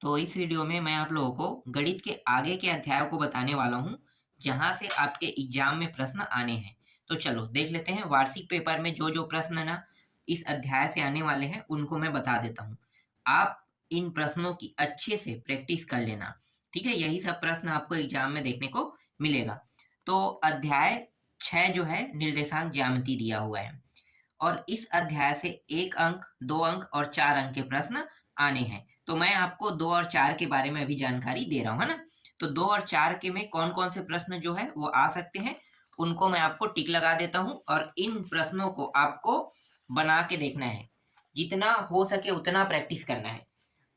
तो इस वीडियो में मैं आप लोगों को गणित के आगे के अध्यायों को बताने वाला हूँ, जहाँ से आपके एग्जाम में प्रश्न आने हैं। तो चलो देख लेते हैं वार्षिक पेपर में जो प्रश्न ना इस अध्याय से आने वाले हैं, उनको मैं बता देता हूँ। आप इन प्रश्नों की अच्छे से प्रैक्टिस कर लेना, ठीक है? यही सब प्रश्न आपको एग्जाम में देखने को मिलेगा। तो अध्याय 6 जो है निर्देशांक ज्यामिति दिया हुआ है और इस अध्याय से 1 अंक, 2 अंक और 4 अंक के प्रश्न आने हैं। तो मैं आपको 2 और 4 के बारे में अभी जानकारी दे रहा हूँ, है ना? तो 2 और 4 के में कौन-कौन से प्रश्न जो है वो आ सकते हैं, उनको मैं आपको टिक लगा देता हूँ और इन प्रश्नों को आपको बना के देखना है। जितना हो सके उतना प्रैक्टिस करना है।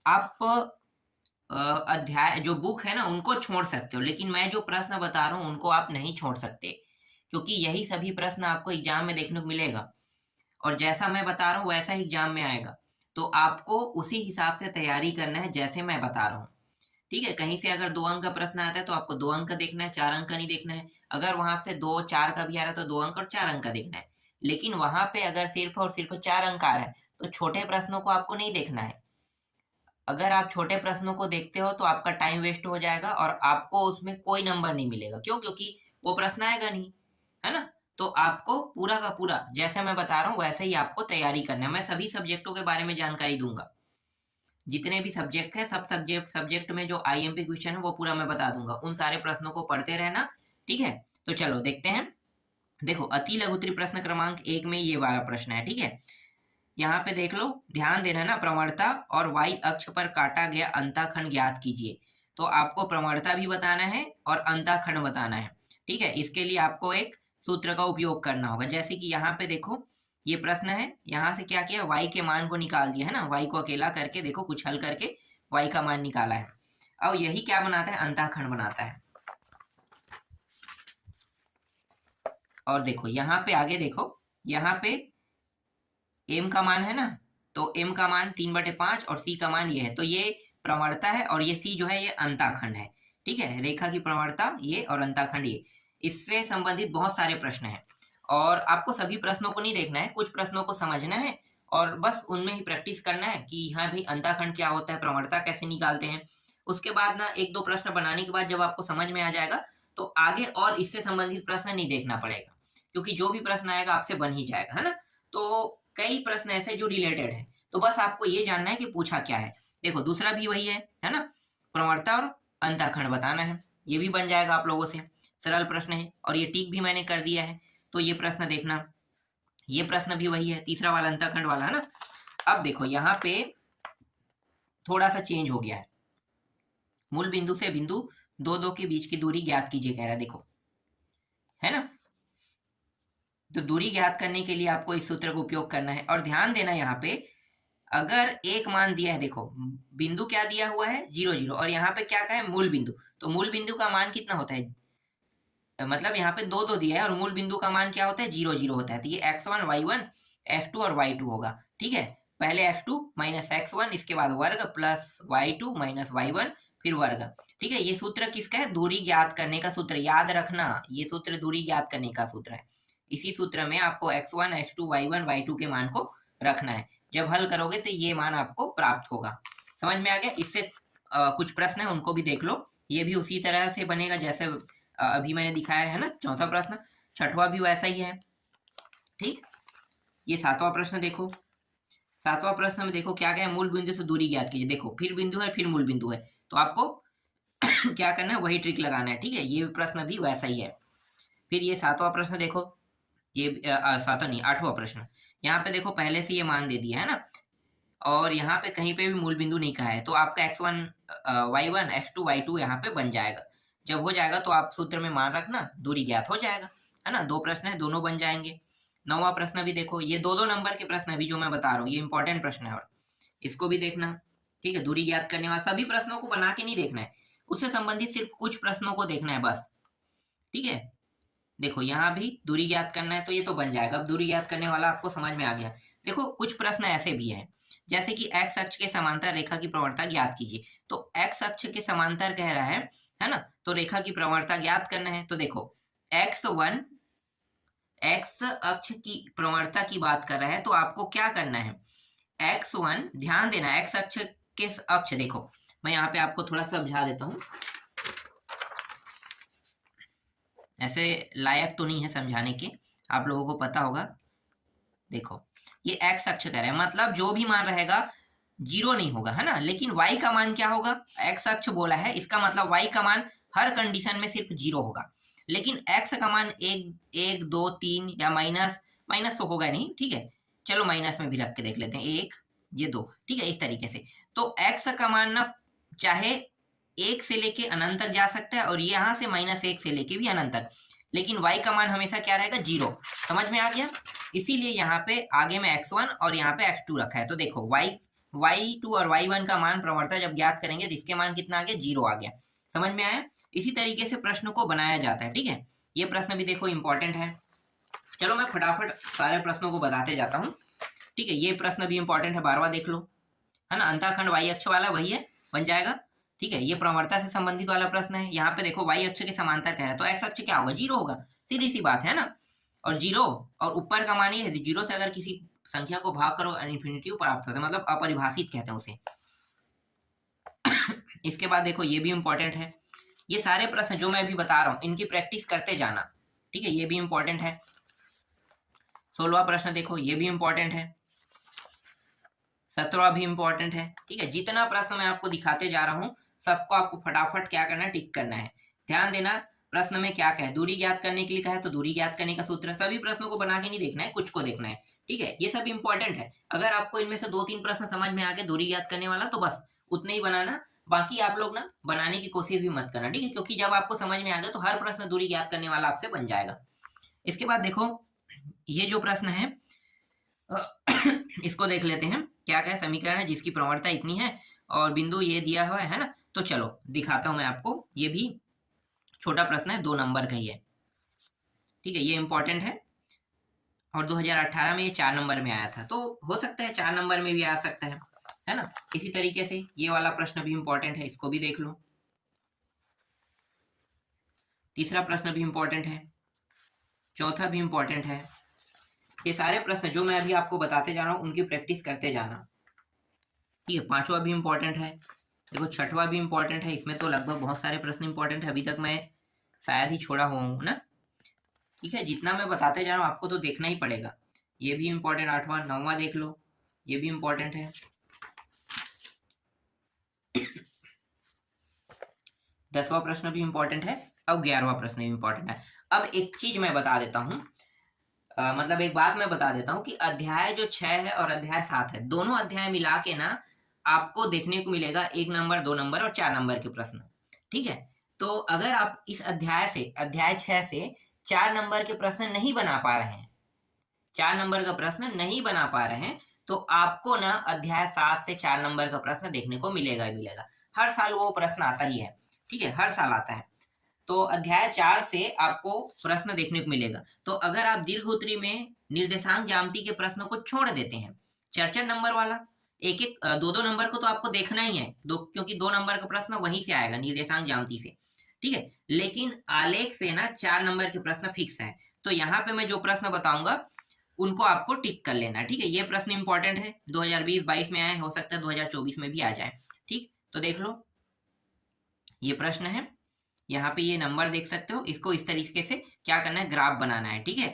आप अध्याय जो बुक है ना उनको छोड़ सकते हो, लेकिन मैं जो प्रश्न बता रहा हूँ उनको आप नहीं छोड़ सकते, क्योंकि यही सभी प्रश्न आपको एग्जाम में देखने को मिलेगा और जैसा मैं बता रहा हूँ वैसा ही एग्जाम में आएगा। तो आपको उसी हिसाब से तैयारी करना है जैसे मैं बता रहा हूँ, ठीक है? कहीं से अगर 2 अंक का प्रश्न आता है तो आपको 2 अंक का देखना है, 4 अंक का नहीं देखना है। अगर वहां से 2 4 का भी आ रहा है तो 2 अंक और 4 अंक का देखना है। लेकिन वहां पे अगर सिर्फ और सिर्फ 4 अंक आ रहा है तो छोटे प्रश्नों को आपको नहीं देखना है। अगर आप छोटे प्रश्नों को देखते हो तो आपका टाइम वेस्ट हो जाएगा और आपको उसमें कोई नंबर नहीं मिलेगा। क्यों? क्योंकि वो प्रश्न आएगा नहीं, है ना? तो आपको पूरा का पूरा जैसे मैं बता रहा हूँ वैसे ही आपको तैयारी करना है। मैं सभी सब्जेक्टों के बारे में जानकारी दूंगा। जितने भी सब्जेक्ट है, सब सब्जेक्ट में जो आईएमपी क्वेश्चन है वो पूरा मैं बता दूंगा। उन सारे प्रश्नों को पढ़ते रहना, ठीक है? तो चलो देखते हैं। देखो, अति लघुत्तरी प्रश्न क्रमांक 1 में ये वाला प्रश्न है, ठीक है? यहाँ पे देख लो, ध्यान देना ना, प्रवणता और y अक्ष पर काटा गया अंतःखंड ज्ञात कीजिए। तो आपको प्रवणता भी बताना है और अंतःखंड बताना है, ठीक है? इसके लिए आपको एक सूत्र का उपयोग करना होगा। जैसे कि यहाँ पे देखो, ये प्रश्न है, यहाँ से क्या किया, y के मान को निकाल दिया है ना, y को अकेला करके देखो, कुछ हल करके y का मान निकाला है। अब यही क्या बनाता है, अंतःखंड बनाता है। और देखो यहाँ पे आगे देखो, यहाँ पे m का मान है ना, तो m का मान 3/5 और c का मान ये है। तो ये प्रवणता है और ये c जो है ये अंतःखंड है, ठीक है? रेखा की प्रवणता ये और अंतःखंड ये। इससे संबंधित बहुत सारे प्रश्न हैं और आपको सभी प्रश्नों को नहीं देखना है, कुछ प्रश्नों को समझना है और बस उनमें ही प्रैक्टिस करना है कि हाँ भाई अंतःखंड क्या होता है, प्रवणता कैसे निकालते हैं। उसके बाद ना 1-2 प्रश्न बनाने के बाद जब आपको समझ में आ जाएगा तो आगे और इससे संबंधित प्रश्न नहीं देखना पड़ेगा, क्योंकि जो भी प्रश्न आएगा आपसे बन ही जाएगा, है ना? तो कई प्रश्न ऐसे जो रिलेटेड है, तो बस आपको ये जानना है कि पूछा क्या है। देखो दूसरा भी वही है ना? प्रवणता और अंतःखंड बताना है, ये भी बन जाएगा आप लोगों से। सरल प्रश्न है और ये टिक भी मैंने कर दिया है। तो ये प्रश्न देखना, ये प्रश्न भी वही है, तीसरा वाला अंतःखंड वाला, है ना? अब देखो यहाँ पे थोड़ा सा चेंज हो गया है। मूल बिंदु से बिंदु 2-2 के बीच की दूरी ज्ञात कीजिए कह रहा है, देखो, है ना? तो दूरी ज्ञात करने के लिए आपको इस सूत्र का उपयोग करना है और ध्यान देना यहाँ पे, अगर एक मान दिया है, देखो बिंदु क्या दिया हुआ है, 0 0, और यहाँ पे क्या कहा है, मूल बिंदु। तो मूल बिंदु का मान कितना होता है, मतलब यहाँ पे 2 2 दिया है और मूल बिंदु का मान क्या होता है, 0 0 होता है। तो ये x1 y1 x2 और y2 होगा, ठीक है? पहले x2 माइनस x1, इसके बाद वर्ग प्लस y2 माइनस y1 फिर वर्ग, ठीक है? ये सूत्र किसका है, दूरी ज्ञात करने का सूत्र। याद रखना, ये सूत्र दूरी ज्ञात करने का सूत्र है। इसी सूत्र में आपको x1 x2 y1 y2 के मान को रखना है। जब हल करोगे तो ये मान आपको प्राप्त होगा। समझ में आ गया? इससे कुछ प्रश्न है उनको भी देख लो, ये भी उसी तरह से बनेगा जैसे अभी मैंने दिखाया है ना। चौथा प्रश्न, छठवां भी वैसा ही है, ठीक? ये 7वां प्रश्न देखो, 7वां प्रश्न में देखो क्या क्या है, मूल बिंदु से दूरी ज्ञात कीजिए। देखो फिर बिंदु है फिर मूल बिंदु है, तो आपको क्या करना है, वही ट्रिक लगाना है, ठीक है? ये प्रश्न भी वैसा ही है। फिर ये 7वां प्रश्न देखो, ये 7वां नहीं 8वां प्रश्न। यहाँ पे देखो पहले से ये मान दे दिया है ना, और यहाँ पे कहीं पे भी मूल बिंदु नहीं कहा है, तो आपका x1 y1 x2 y2 यहाँ पे बन जाएगा। जब हो जाएगा तो आप सूत्र में मान रखना, दूरी ज्ञात हो जाएगा, है ना? 2 प्रश्न है, दोनों बन जाएंगे। 9वां प्रश्न भी देखो, ये 2 2 नंबर के प्रश्न अभी जो मैं बता रहा हूँ, ये इंपॉर्टेंट प्रश्न है और इसको भी देखना, ठीक है? दूरी ज्ञात करने वाला सभी प्रश्नों को बना के नहीं देखना है, उससे संबंधित सिर्फ कुछ प्रश्नों को देखना है बस, ठीक है? देखो यहाँ भी दूरी ज्ञात करना है तो ये तो बन जाएगा। अब दूरी ज्ञात करने वाला आपको समझ में आ गया। देखो कुछ प्रश्न ऐसे भी हैं, जैसे कि x अक्ष के समांतर रेखा की प्रवणता ज्ञात कीजिए। तो x अक्ष के समांतर कह रहा है ना? तो रेखा की प्रवणता ज्ञात करना है। तो देखो x1 x अक्ष की प्रवणता की बात कर रहा है, तो आपको क्या करना है, x1 ध्यान देना, x अक्ष के अक्ष देखो, मैं यहाँ पे आपको थोड़ा सा समझा देता हूँ, ऐसे लायक तो नहीं है समझाने के, आप लोगों को पता होगा। देखो ये एक्स अक्ष कह रहे हैं, मतलब जो भी मान रहेगा जीरो नहीं होगा, है ना। लेकिन वाई का मान क्या होगा, एक्स अक्ष बोला है, इसका मतलब वाई का मान हर कंडीशन में सिर्फ जीरो होगा। लेकिन एक्स का मान एक दो तीन या माइनस तो होगा नहीं, ठीक है। चलो माइनस में भी रख के देख लेते हैं, एक ये दो, ठीक है, इस तरीके से। तो एक्स का मान ना चाहे एक से लेके अनंत तक जा सकता है और यहाँ से -1 से लेके भी अनंत तक, लेकिन y का मान हमेशा क्या रहेगा, जीरो। समझ में आ गया। इसीलिए यहाँ पे आगे में x1 और यहाँ पे x2 रखा है। तो देखो y2 और y1 का मान प्रवणता जब ज्ञात करेंगे तो इसके मान कितना आ गया, जीरो आ गया। समझ में आया। इसी तरीके से प्रश्न को बनाया जाता है, ठीक है। ये प्रश्न भी देखो इंपॉर्टेंट है। चलो मैं फटाफट सारे प्रश्नों को बताते जाता हूँ, ठीक है। ये प्रश्न भी इंपॉर्टेंट है, 12वां देख लो, है ना। अंतःखंड y अक्ष वाला वही है, बन जाएगा, ठीक है। ये प्रवणता से संबंधित वाला प्रश्न है। यहाँ पे देखो y अक्ष के समांतर कह रहा है, तो x अक्ष क्या होगा, जीरो होगा, सीधी सी बात है ना। और जीरो और ऊपर का मान ये है, जीरो से अगर किसी संख्या को भाग करो इन्फिनिटी प्राप्त होता है, मतलब अपरिभाषित कहते हैं उसे। इसके बाद देखो ये भी इंपॉर्टेंट है। ये सारे प्रश्न जो मैं अभी बता रहा हूँ इनकी प्रैक्टिस करते जाना, ठीक है। ये भी इंपॉर्टेंट है। 16वां प्रश्न देखो, ये भी इंपॉर्टेंट है। 17वां भी इंपॉर्टेंट है, ठीक है। जितना प्रश्न मैं आपको दिखाते जा रहा हूँ सबको आपको फटाफट क्या करना है, टिक करना है। ध्यान देना, प्रश्न में क्या कहे, दूरी ज्ञात करने के लिए कहे तो दूरी ज्ञात करने का सूत्र। सभी प्रश्नों को बना के नहीं देखना है, कुछ को देखना है, ठीक है। ये सब इंपॉर्टेंट है। अगर आपको इनमें से 2-3 प्रश्न समझ में आ गए दूरी ज्ञात करने वाला, तो बस उतने ही बनाना, बाकी आप लोग ना बनाने की कोशिश भी मत करना, ठीक है। क्योंकि जब आपको समझ में आ गया तो हर प्रश्न दूरी ज्ञात करने वाला आपसे बन जाएगा। इसके बाद देखो ये जो प्रश्न है इसको देख लेते हैं। क्या क्या समीकरण है जिसकी प्रवणता इतनी है और बिंदु ये दिया हुआ है ना। तो चलो दिखाता हूं मैं आपको। ये भी छोटा प्रश्न है, 2 नंबर का ही है, ठीक है। ये इंपॉर्टेंट है और 2018 में ये 4 नंबर में आया था, तो हो सकता है 4 नंबर में भी आ सकता है ना। इसी तरीके से ये वाला प्रश्न भी इंपॉर्टेंट है, इसको भी देख लो। तीसरा प्रश्न भी इंपॉर्टेंट है, चौथा भी इंपॉर्टेंट है। ये सारे प्रश्न जो मैं अभी आपको बताते जा रहा हूँ उनकी प्रैक्टिस करते जाना, ठीक है। 5वां भी इंपॉर्टेंट है। देखो 6वां भी इंपॉर्टेंट है। इसमें तो लगभग बहुत सारे प्रश्न इंपॉर्टेंट है, अभी तक मैं शायद ही छोड़ा हुआ हूँ ना, ठीक है। जितना मैं बताते जा रहा हूँ आपको तो देखना ही पड़ेगा। ये भी इंपॉर्टेंट, 8वां 9वां देख लो, ये भी इंपॉर्टेंट है। 10वां प्रश्न भी इंपॉर्टेंट है और 11वां प्रश्न भी इंपॉर्टेंट है। अब एक चीज मैं बता देता हूँ, मतलब एक बात मैं बता देता हूँ कि अध्याय जो 6 है और अध्याय 7 है, दोनों अध्याय मिला के ना आपको देखने को मिलेगा 1 नंबर, 2 नंबर और 4 नंबर के प्रश्न, ठीक है। तो अगर आप इस अध्याय 6 से 4 नंबर के प्रश्न नहीं बना पा रहे हैं, 4 नंबर का प्रश्न नहीं बना पा रहे हैं, तो आपको ना अध्याय 7 से 4 नंबर का प्रश्न देखने को मिलेगा ही मिलेगा। हर साल वो प्रश्न आता ही है, ठीक है, हर साल आता है। तो अध्याय 4 से आपको प्रश्न देखने को मिलेगा। तो अगर आप दीर्घ उत्तरी में निर्देशांक ज्यामिति के प्रश्न को छोड़ देते हैं, 4 नंबर वाला, 2 नंबर को तो आपको देखना ही है, क्योंकि 2 नंबर का प्रश्न वहीं से आएगा, निर्देशांक ज्यामिति से, ठीक है। लेकिन आलेख से ना 4 नंबर के प्रश्न फिक्स है। तो यहाँ पे मैं जो प्रश्न बताऊंगा उनको आपको टिक कर लेना, ठीक है। ये प्रश्न इंपॉर्टेंट है, 2020-22 में आए, हो सकता है 2024 में भी आ जाए, ठीक। तो देख लो ये प्रश्न है, यहाँ पे ये नंबर देख सकते हो। इसको इस तरीके से क्या करना है, ग्राफ बनाना है, ठीक है।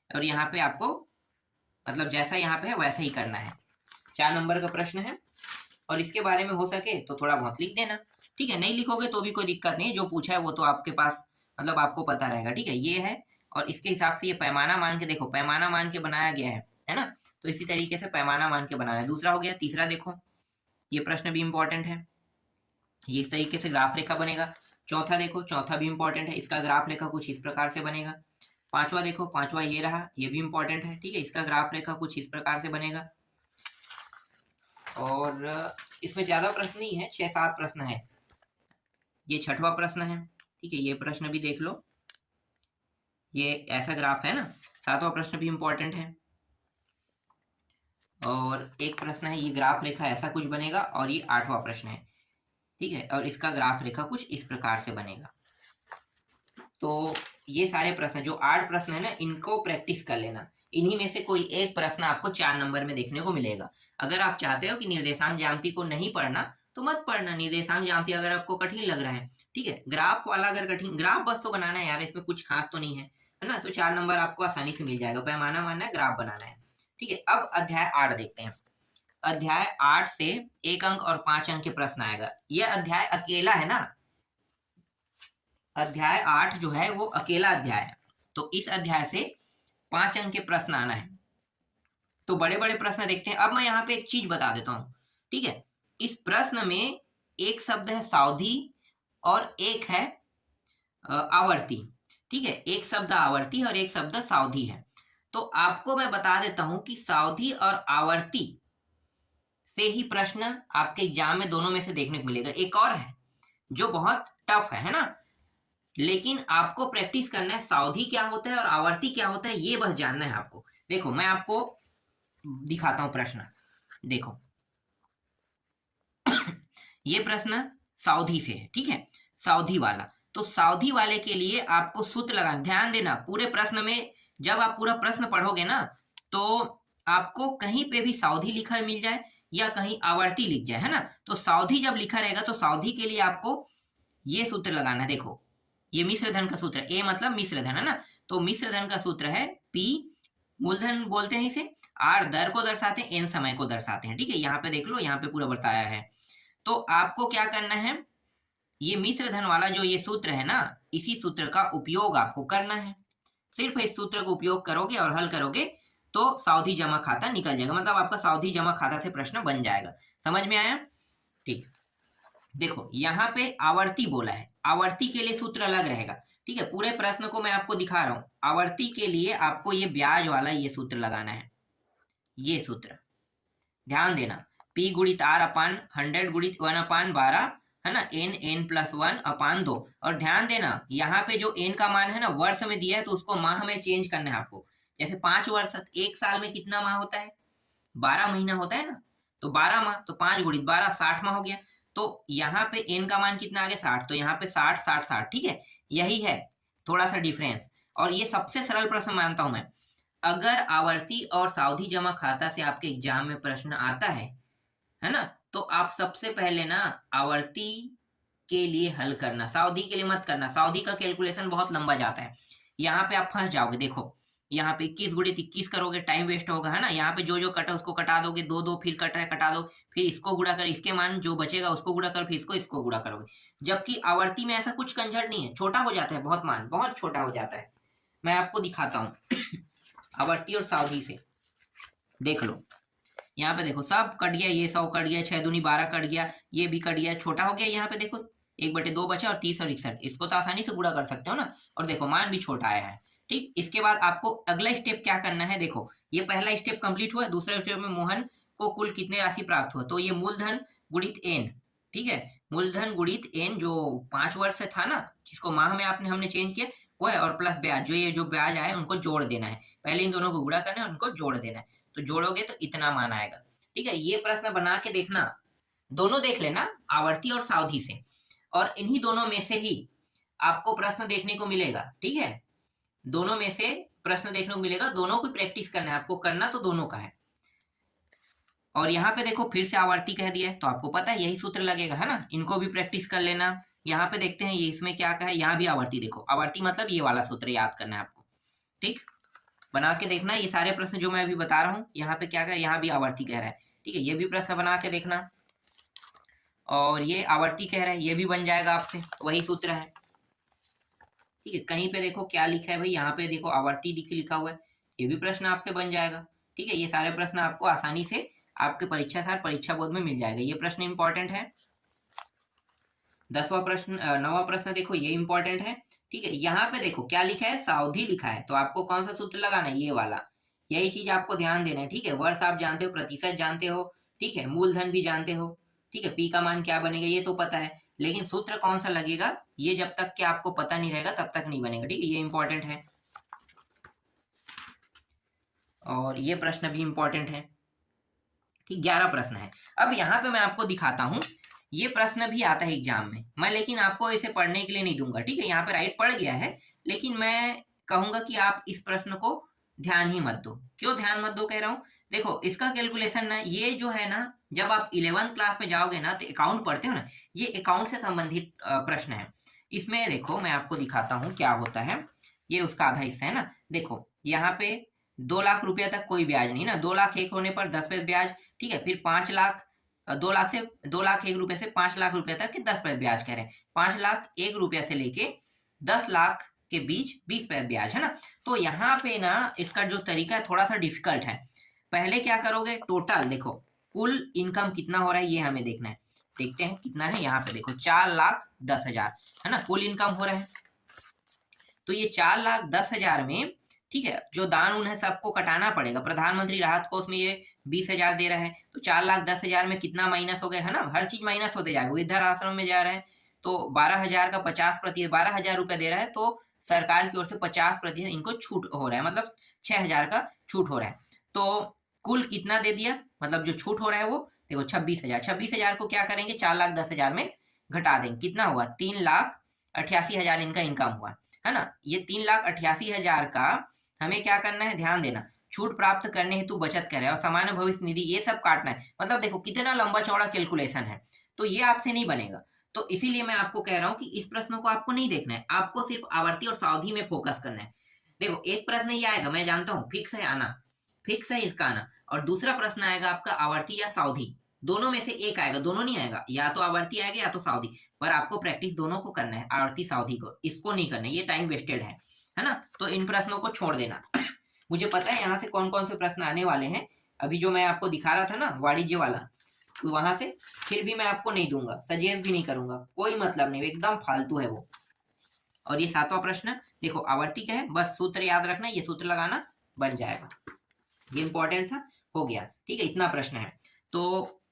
और यहाँ पे आपको मतलब जैसा यहाँ पे है वैसा ही करना है। 4 नंबर का प्रश्न है और इसके बारे में हो सके तो थोड़ा बहुत लिख देना, ठीक है। नहीं लिखोगे तो भी कोई दिक्कत नहीं है, जो पूछा है वो तो आपके पास मतलब आपको पता रहेगा, ठीक है। ये है और इसके हिसाब से ये पैमाना मान के, देखो पैमाना मान के बनाया गया है ना। तो इसी तरीके से पैमाना मान के बनाना है। दूसरा हो गया। तीसरा देखो ये प्रश्न भी इंपॉर्टेंट है, ये इस तरीके से ग्राफ रेखा बनेगा। चौथा देखो, चौथा भी इंपॉर्टेंट है, इसका ग्राफ रेखा कुछ इस प्रकार से बनेगा। 5वां देखो, 5वां ये रहा, ये भी इंपॉर्टेंट है, ठीक है। इसका ग्राफ रेखा कुछ इस प्रकार से बनेगा। और इसमें ज्यादा प्रश्न नहीं है, 6-7 प्रश्न है। ये 6वां प्रश्न है, ठीक है। ये प्रश्न भी देख लो, ये ऐसा ग्राफ है ना। 7वां प्रश्न भी इंपॉर्टेंट है और एक प्रश्न है, ये ग्राफ रेखा ऐसा कुछ बनेगा। और ये 8वां प्रश्न है, ठीक है। और इसका ग्राफ रेखा कुछ इस प्रकार से बनेगा। तो ये सारे प्रश्न जो 8 प्रश्न है ना, इनको प्रैक्टिस कर लेना। इन्हीं में से कोई एक प्रश्न आपको 4 नंबर में देखने को मिलेगा। अगर आप चाहते हो कि निर्देशांक ज्यामिति को नहीं पढ़ना तो मत पढ़ना। निर्देशांक ज्यामिति अगर आपको कठिन लग रहा है, ठीक है, ग्राफ वाला अगर कठिन, ग्राफ बस तो बनाना है यार, इसमें कुछ खास तो नहीं है ना, तो 4 नंबर आपको आसानी से मिल जाएगा। पैमाना मानना है, ग्राफ बनाना है, ठीक है। अब अध्याय 8 देखते हैं। अध्याय 8 से 1 अंक और 5 अंक के प्रश्न आएगा। यह अध्याय अकेला है ना, अध्याय 8 जो है वो अकेला अध्याय है, तो इस अध्याय से 5 अंक के प्रश्न आना है। तो बड़े बड़े प्रश्न देखते हैं। अब मैं यहाँ पे एक चीज बता देता हूँ, ठीक है। इस प्रश्न में एक शब्द है सावधि और एक है आवर्ती, ठीक है। एक शब्द आवर्ती और एक शब्द सावधि है। तो आपको मैं बता देता हूं कि सावधि और आवर्ती से ही प्रश्न आपके एग्जाम में दोनों में से देखने को मिलेगा। एक और है जो बहुत टफ है ना, लेकिन आपको प्रैक्टिस करना है। सावधि क्या होता है और आवर्ती क्या होता है, ये बस जानना है आपको। देखो मैं आपको दिखाता हूं प्रश्न, देखो ये प्रश्न सावधि से है, ठीक है, सावधि वाला। तो सावधि वाले के लिए आपको सूत्र लगाना, ध्यान देना पूरे प्रश्न में। जब आप पूरा प्रश्न पढ़ोगे ना, तो आपको कहीं पे भी सावधि लिखा मिल जाए या कहीं आवर्ती लिख जाए, है ना, तो सावधि जब लिखा रहेगा तो सावधि के लिए आपको ये सूत्र लगाना है। देखो ये मिश्र धन का सूत्र, ए मतलब मिश्र धन, है ना, तो मिश्र धन का सूत्र है पी, मूलधन बोलते हैं इसे, आर दर को दर्शाते हैं, एन समय को दर्शाते हैं, ठीक है। यहाँ पे देख लो, यहाँ पे पूरा बताया है। तो आपको क्या करना है, ये मिश्र धन वाला जो ये सूत्र है ना, इसी सूत्र का उपयोग आपको करना है। सिर्फ इस सूत्र को उपयोग करोगे और हल करोगे तो सावधि जमा खाता निकल जाएगा, मतलब आपका सावधि जमा खाता से प्रश्न बन जाएगा। समझ में आया, ठीक। देखो यहाँ पे आवर्ती बोला है, आवर्ती के लिए सूत्र अलग रहेगा, ठीक है। पूरे प्रश्न को मैं आपको दिखा रहा हूं। आवर्ती के लिए आपको ये ब्याज वाला ये सूत्र लगाना है, ये सूत्र ध्यान देना, P गुणित R अपान 100 गुणित 1/12, है ना, n+1/2। और ध्यान देना यहाँ पे जो n का मान है ना वर्ष में दिया है, तो उसको माह में चेंज करना है आपको। जैसे 5 वर्ष, एक साल में कितना माह होता है, 12 महीना होता है ना, तो 12 माह, तो 5 गुणित 12 60 माह हो गया। तो यहाँ पे n का मान कितना आ गया 60, तो यहाँ पे 60 60 60, ठीक है। यही है थोड़ा सा डिफरेंस, और ये सबसे सरल प्रश्न मानता हूं मैं। अगर आवर्ती और सावधि जमा खाता से आपके एग्जाम में प्रश्न आता है ना, तो आप सबसे पहले ना आवर्ती के लिए हल करना, सावधि के लिए मत करना। सावधि का कैलकुलेशन बहुत लंबा जाता है, यहाँ पे आप फंस जाओगे। देखो यहाँ पे 21 गुणित 21 करोगे, टाइम वेस्ट होगा, है ना। यहाँ पे जो जो कटा उसको कटा दोगे, 2 2 फिर कट रहा है कटा दो, फिर इसको गुणा कर, इसके मान जो बचेगा उसको गुणा कर, फिर इसको गुणा करोगे। जबकि आवर्ती में ऐसा कुछ कंजट नहीं है, छोटा हो जाता है, बहुत मान बहुत छोटा हो जाता है। मैं आपको दिखाता हूँ आवर्ती और सावधि से, देख लो यहाँ पे देखो सब कट गया, ये 100 कट गया, 6 दूनी 12 कट गया, ये भी कट गया, छोटा हो गया। यहाँ पे देखो 1/2 बचा और 30 और 61, इसको तो आसानी से गुणा कर सकते हो ना, और देखो मान भी छोटा आया है, ठीक। इसके बाद आपको अगला स्टेप क्या करना है, देखो ये पहला स्टेप कंप्लीट हुआ, दूसरे स्टेप में मोहन को कुल कितने राशि प्राप्त हुआ, तो ये मूलधन गुणित एन, ठीक है, मूलधन गुणित एन जो 5 वर्ष से था ना, जिसको माह में हमने चेंज किया वो है, और प्लस ब्याज, जो ये जो ब्याज आए उनको जोड़ देना है। पहले इन दोनों को गुणा करना है, उनको जोड़ देना है, तो जोड़ोगे तो इतना मान आएगा, ठीक है। ये प्रश्न बना के देखना, दोनों देख लेना आवर्ती और सावधि से, और इन्हीं दोनों में से ही आपको प्रश्न देखने को मिलेगा, ठीक है। दोनों में से प्रश्न देखने को मिलेगा, दोनों को प्रैक्टिस करना है आपको, करना तो दोनों का है। और यहाँ पे देखो फिर से आवर्ती कह दिया है, तो आपको पता है यही सूत्र लगेगा, है ना, इनको भी प्रैक्टिस कर लेना। यहाँ पे देखते हैं ये इसमें क्या कहा है, यहाँ भी आवर्ती, देखो आवर्ती मतलब ये वाला सूत्र याद करना है आपको, ठीक। बना के देखना, ये सारे प्रश्न जो मैं अभी बता रहा हूँ, यहाँ पे क्या कह रहा है, यहाँ भी आवर्ती कह रहा है, ठीक है। ये भी प्रश्न बना के देखना, और ये आवर्ती कह रहा है, ये भी बन जाएगा आपसे, वही सूत्र है, ठीक है। कहीं पे देखो क्या लिखा है भाई, यहाँ पे देखो आवर्ती लिखा हुआ है, ये भी प्रश्न आपसे बन जाएगा, ठीक है। ये सारे प्रश्न आपको आसानी से आपके परीक्षा सार परीक्षा बोर्ड में मिल जाएगा। ये प्रश्न इंपॉर्टेंट है। 10वां प्रश्न, 9वां प्रश्न देखो ये इंपॉर्टेंट है, ठीक है। यहाँ पे देखो क्या लिखा है, सावधि लिखा है, तो आपको कौन सा सूत्र लगाना है, ये वाला, यही चीज आपको ध्यान देना है, ठीक है। वर्ष आप जानते हो, प्रतिशत जानते हो, ठीक है, मूलधन भी जानते हो, ठीक है। पी का मान क्या बनेगा ये तो पता है, लेकिन सूत्र कौन सा लगेगा ये जब तक कि आपको पता नहीं रहेगा तब तक नहीं बनेगा, ठीक है। ये इंपॉर्टेंट है, और ये प्रश्न भी इंपॉर्टेंट है, ठीक। 11 प्रश्न है। अब यहाँ पे मैं आपको दिखाता हूँ, ये प्रश्न भी आता है एग्जाम में, मैं लेकिन आपको इसे पढ़ने के लिए नहीं दूंगा, ठीक है। यहाँ पे राइट पड़ गया है, लेकिन मैं कहूंगा कि आप इस प्रश्न को ध्यान ही मत दो। क्यों ध्यान मत दो कह रहा हूँ, देखो इसका कैलकुलेशन ना, ये जो है ना, जब आप 11th क्लास में जाओगे ना तो अकाउंट पढ़ते हो ना, ये अकाउंट से संबंधित प्रश्न है। इसमें देखो मैं आपको दिखाता हूँ क्या होता है। ये उसका आधा हिस्सा है ना। देखो यहाँ पे 2 लाख रुपया तक कोई ब्याज नहीं ना, 2 लाख एक होने पर 10% ब्याज, ठीक है। फिर 5 लाख, 2 लाख 1 रुपये से 5 लाख रुपए तक के 10% ब्याज कह रहे हैं। 5 लाख 1 रुपया से लेके 10 लाख के बीच 20% ब्याज है ना। तो यहाँ पे ना इसका जो तरीका है थोड़ा सा डिफिकल्ट है। पहले क्या करोगे, टोटल देखो कुल इनकम कितना हो रहा है ये हमें देखना है। देखते हैं कितना है। यहाँ पे देखो 4,10,000 है ना कुल इनकम हो रहा है। तो ये 4,10,000 में, ठीक है, जो दान उन है सबको कटाना पड़ेगा। प्रधानमंत्री राहत कोष में ये 20,000 दे रहा है, तो 4,10,000 में कितना माइनस हो गया है ना, हर चीज माइनस होते जाएगा। वृद्धाश्रम में जा रहा है तो 12,000 का 50%, 12,000 रुपया दे रहा है, तो सरकार की ओर से 50% इनको छूट हो रहा है, मतलब 6,000 का छूट हो रहा है। तो कुल कितना दे दिया, मतलब जो छूट हो रहा है वो देखो 26,000। 26,000 को क्या करेंगे, 4,10,000 में घटा देंगे, कितना हुआ 3,88,000 इनका इनकम हुआ है ना। ये 3,88,000 का हमें क्या करना है, ध्यान देना, छूट प्राप्त करने हेतु बचत करें और सामान्य भविष्य निधि ये सब काटना है। मतलब देखो कितना लंबा चौड़ा कैलकुलेशन है, तो ये आपसे नहीं बनेगा। तो इसीलिए मैं आपको कह रहा हूं कि इस प्रश्नों को आपको नहीं देखना है, आपको सिर्फ आवर्ती और सावधि में फोकस करना है। देखो एक प्रश्न ये आएगा, मैं जानता हूँ फिक्स है आना, फिक्स है इसका आना, और दूसरा प्रश्न आएगा आपका आवर्ती या सावधि, दोनों में से एक आएगा, दोनों नहीं आएगा, या तो आवर्ती आएगा या तो सावधि। पर आपको प्रैक्टिस दोनों को करना है, आवर्ती सावधि को, इसको नहीं करना है, ये टाइम वेस्टेड है ना। तो इन प्रश्नों को छोड़ देना। मुझे पता है यहाँ से कौन कौन से प्रश्न आने वाले हैं। अभी जो मैं आपको दिखा रहा था ना वाणिज्य वाला, तो वहां से फिर भी मैं आपको नहीं दूंगा, सजेस्ट भी नहीं करूंगा, कोई मतलब नहीं, एकदम फालतू है वो। और ये 7वां प्रश्न देखो आवर्ती का है, बस सूत्र याद रखना, ये सूत्र लगाना बन जाएगा, ये इंपॉर्टेंट था, हो गया, ठीक है, इतना प्रश्न है। तो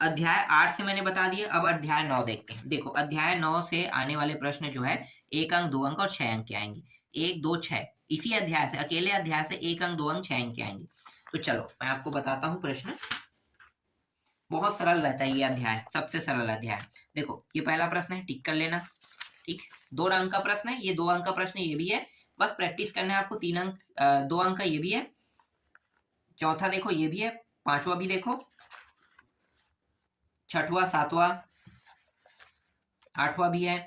अध्याय 8 से मैंने बता दिया, अब अध्याय 9 देखते हैं। देखो अध्याय 9 से आने वाले प्रश्न जो है 1 अंक 2 अंक और 6 अंक के आएंगे, 1 2 6। इसी अध्याय से, अकेले अध्याय से 1 अंक 2 अंक 6 अंक के आएंगे। तो चलो मैं आपको बताता हूँ प्रश्न, बहुत सरल रहता है ये अध्याय, सबसे सरल अध्याय। देखो ये पहला प्रश्न है, टिक कर लेना, ठीक। 2 अंक का प्रश्न है, ये 2 अंक का प्रश्न ये भी है, बस प्रैक्टिस करना है आपको। 3 अंक 2 अंक का ये भी है, चौथा देखो ये भी है, 5वां भी देखो, 6वां 7वां 8वां भी है,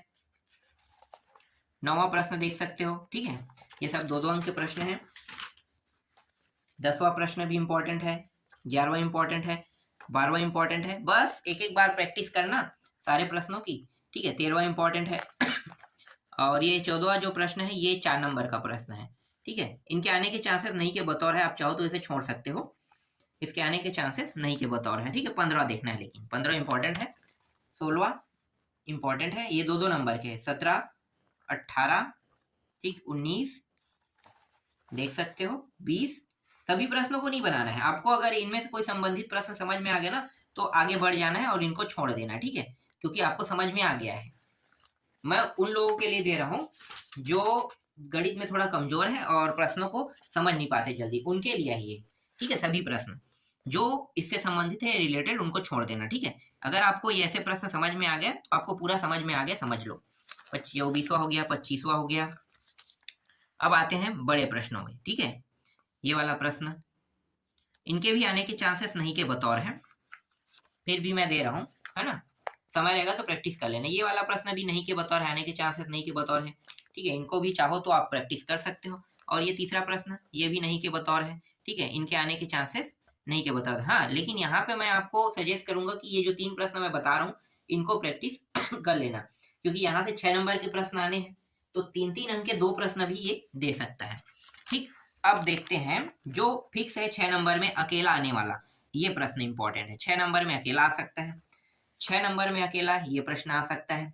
9वां प्रश्न देख सकते हो, ठीक है। ये सब 2 2 अंक के प्रश्न हैं। 10वां प्रश्न भी इंपॉर्टेंट है, 11वां इंपॉर्टेंट है, 12वां इंपॉर्टेंट है। बस एक एक बार प्रैक्टिस करना सारे प्रश्नों की, ठीक है। 13वां इंपॉर्टेंट है। और ये 14वां जो प्रश्न है ये 4 नंबर का प्रश्न है, ठीक है। इनके आने के चांसेस नहीं के बतौर है, आप चाहो तो इसे छोड़ सकते हो, इसके आने के चांसेस नहीं के बतौर है, ठीक है। 15 देखना है, लेकिन 15 इंपॉर्टेंट है। 16वां इंपॉर्टेंट है, ये 2 2 नंबर के, 17 18, ठीक, 19 देख सकते हो, 20। सभी प्रश्नों को नहीं बनाना है आपको, अगर इनमें से कोई संबंधित प्रश्न समझ में आ गया ना तो आगे बढ़ जाना है और इनको छोड़ देना है, ठीक है, क्योंकि आपको समझ में आ गया है। मैं उन लोगों के लिए दे रहा हूं जो गणित में थोड़ा कमजोर है और प्रश्नों को समझ नहीं पाते जल्दी, उनके लिए है ये, ठीक है। सभी प्रश्न जो इससे संबंधित है, रिलेटेड, उनको छोड़ देना, ठीक है। अगर आपको ये ऐसे प्रश्न समझ में आ गया तो आपको पूरा समझ में आ गया, समझ लो। 24वां हो गया, 25वां हो गया। अब आते हैं बड़े प्रश्नों में, ठीक है। ये वाला प्रश्न, इनके भी आने के चांसेस नहीं के बतौर है, फिर भी मैं दे रहा हूं, है ना। समय रहेगा तो प्रैक्टिस कर लेना। ये वाला प्रश्न भी नहीं के बतौर है, आने के चांसेस नहीं के बतौर है, ठीक है। इनको भी चाहो तो आप प्रैक्टिस कर सकते हो। और ये तीसरा प्रश्न, ये भी नहीं के बतौर है, ठीक है, इनके आने के चांसेस नहीं के बतौर। हाँ, लेकिन यहाँ पे मैं आपको सजेस्ट करूंगा कि ये जो 3 प्रश्न मैं बता रहा हूँ इनको प्रैक्टिस कर लेना, क्योंकि यहाँ से 6 नंबर के प्रश्न आने हैं, तो 3 3 अंक के 2 प्रश्न भी ये दे सकता है, ठीक। अब देखते हैं जो फिक्स है 6 नंबर में अकेला आने वाला, ये प्रश्न इंपॉर्टेंट है। 6 नंबर में अकेला आ सकता है, 6 नंबर में अकेला ये प्रश्न आ सकता है,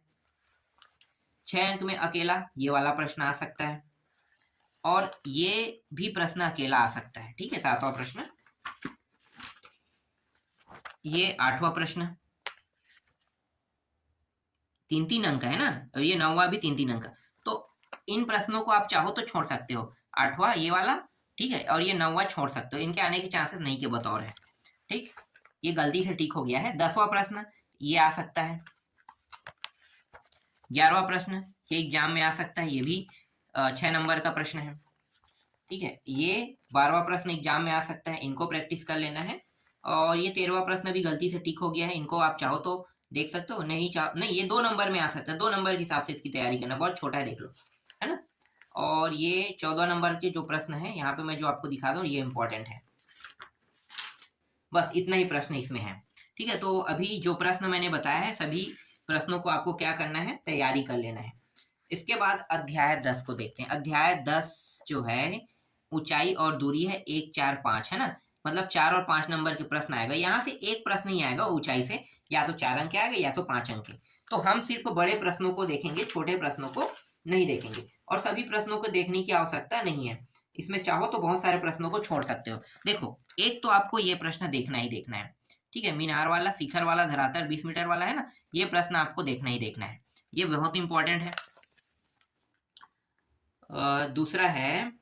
6 अंक में अकेला ये वाला प्रश्न आ सकता है, और ये भी प्रश्न अकेला आ सकता है, ठीक है। 7वां प्रश्न, ये 8वां प्रश्न, 3 3 अंक है ना, और ये 9वां भी 3 3 अंक। तो इन प्रश्नों को आप चाहो तो छोड़ सकते हो, 8वां ये वाला, ठीक है, और ये 9वां छोड़ सकते हो, इनके आने के चांसेस नहीं के बतौर है, ठीक। ये गलती से टिक हो गया है। 10वां प्रश्न ये आ सकता है, 11वां प्रश्न ये एग्जाम में आ सकता है, ये भी 6 नंबर का प्रश्न है, ठीक है। ये 12वां प्रश्न एग्जाम में आ सकता है, इनको प्रैक्टिस कर लेना है। और ये 13वां प्रश्न भी गलती से टिक हो गया है, इनको आप चाहो तो देख सकते हो, नहीं नहीं, ये 2 नंबर में आ सकता है, 2 नंबर के हिसाब से इसकी तैयारी करना, बहुत छोटा है, देख लो, है ना। और ये 14 नंबर के जो प्रश्न है यहाँ पे मैं जो आपको दिखा दूँ, ये इंपॉर्टेंट है। बस इतना ही प्रश्न इसमें है, ठीक है। तो अभी जो प्रश्न मैंने बताया है, सभी प्रश्नों को आपको क्या करना है, तैयारी कर लेना है। इसके बाद अध्याय 10 को देखते हैं। अध्याय 10 जो है, ऊंचाई और दूरी है 1, 4, 5, है ना। मतलब 4 और 5 नंबर के प्रश्न आएगा, यहाँ से एक प्रश्न ही आएगा ऊंचाई से, या तो 4 अंक के आएगा या तो 5 अंक के। तो हम सिर्फ बड़े प्रश्नों को देखेंगे, छोटे प्रश्नों को नहीं देखेंगे, और सभी प्रश्नों को देखने की आवश्यकता नहीं है। इसमें चाहो तो बहुत सारे प्रश्नों को छोड़ सकते हो। देखो, एक तो आपको ये प्रश्न देखना ही देखना है, ठीक है। मीनार वाला, शिखर वाला, धरातल 20 मीटर वाला है ना, ये प्रश्न आपको देखना ही देखना है, ये बहुत इंपॉर्टेंट है। दूसरा है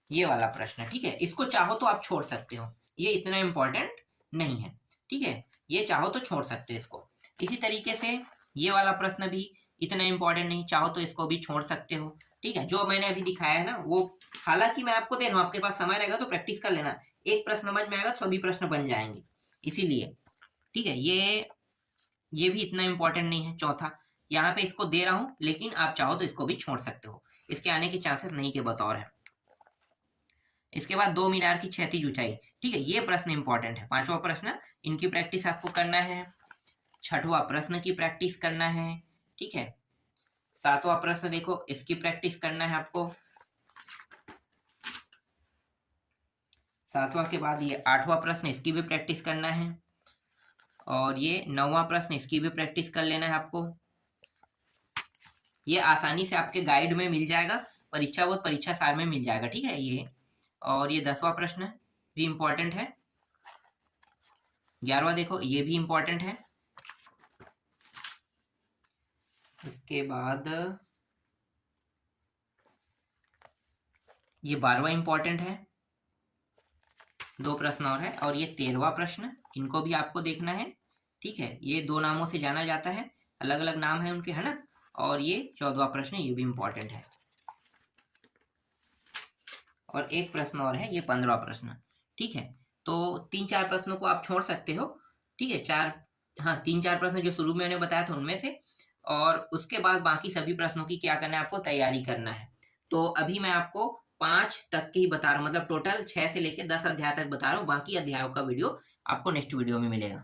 ये वाला प्रश्न, ठीक है। इसको चाहो तो आप छोड़ सकते हो, ये इतना इंपॉर्टेंट नहीं है, ठीक है। ये चाहो तो छोड़ सकते हो इसको। इसी तरीके से ये वाला प्रश्न भी इतना इंपॉर्टेंट नहीं, चाहो तो इसको भी छोड़ सकते हो, ठीक है। जो मैंने अभी दिखाया है ना, वो हालांकि मैं आपको दे रहा हूँ, आपके पास समय रहेगा तो प्रैक्टिस कर लेना, एक प्रश्न समझ में आएगा सभी प्रश्न बन जाएंगे, इसीलिए, ठीक है। ये भी इतना इंपॉर्टेंट नहीं है। चौथा, यहाँ पे इसको दे रहा हूँ, लेकिन आप चाहो तो इसको भी छोड़ सकते हो, इसके आने के चांसेस नहीं के बतौर है। इसके बाद 2 मीनार की क्षैतिज ऊंचाई, ठीक है, ये प्रश्न इंपॉर्टेंट है। 5वां प्रश्न, इनकी प्रैक्टिस आपको करना है। 6वां प्रश्न की प्रैक्टिस करना है, ठीक है। 7वां प्रश्न देखो, इसकी प्रैक्टिस करना है आपको। 7वां के बाद ये 8वां प्रश्न, इसकी भी प्रैक्टिस करना है। और ये 9वां प्रश्न, इसकी भी प्रैक्टिस कर लेना है आपको। ये आसानी से आपके गाइड में मिल जाएगा, परीक्षा बोध परीक्षा सार में मिल जाएगा, ठीक है ये। और ये 10वां प्रश्न भी इंपॉर्टेंट है। 11वां देखो, ये भी इंपॉर्टेंट है। इसके बाद ये 12वां इंपॉर्टेंट है, 2 प्रश्न और है। और ये 13वां प्रश्न, इनको भी आपको देखना है, ठीक है। ये 2 नामों से जाना जाता है, अलग अलग नाम है उनके, है ना। और ये 14वां प्रश्न, ये भी इंपॉर्टेंट है। और एक प्रश्न और है, ये 15वां प्रश्न, ठीक है। तो 3-4 प्रश्नों को आप छोड़ सकते हो, ठीक है। 3-4 प्रश्न जो शुरू में मैंने बताया था उनमें से, और उसके बाद बाकी सभी प्रश्नों की क्या करना है, आपको तैयारी करना है। तो अभी मैं आपको 5 तक की बता रहा हूँ, मतलब टोटल 6 से लेकर 10 अध्याय तक बता रहा हूँ। बाकी अध्यायों का वीडियो आपको नेक्स्ट वीडियो में मिलेगा।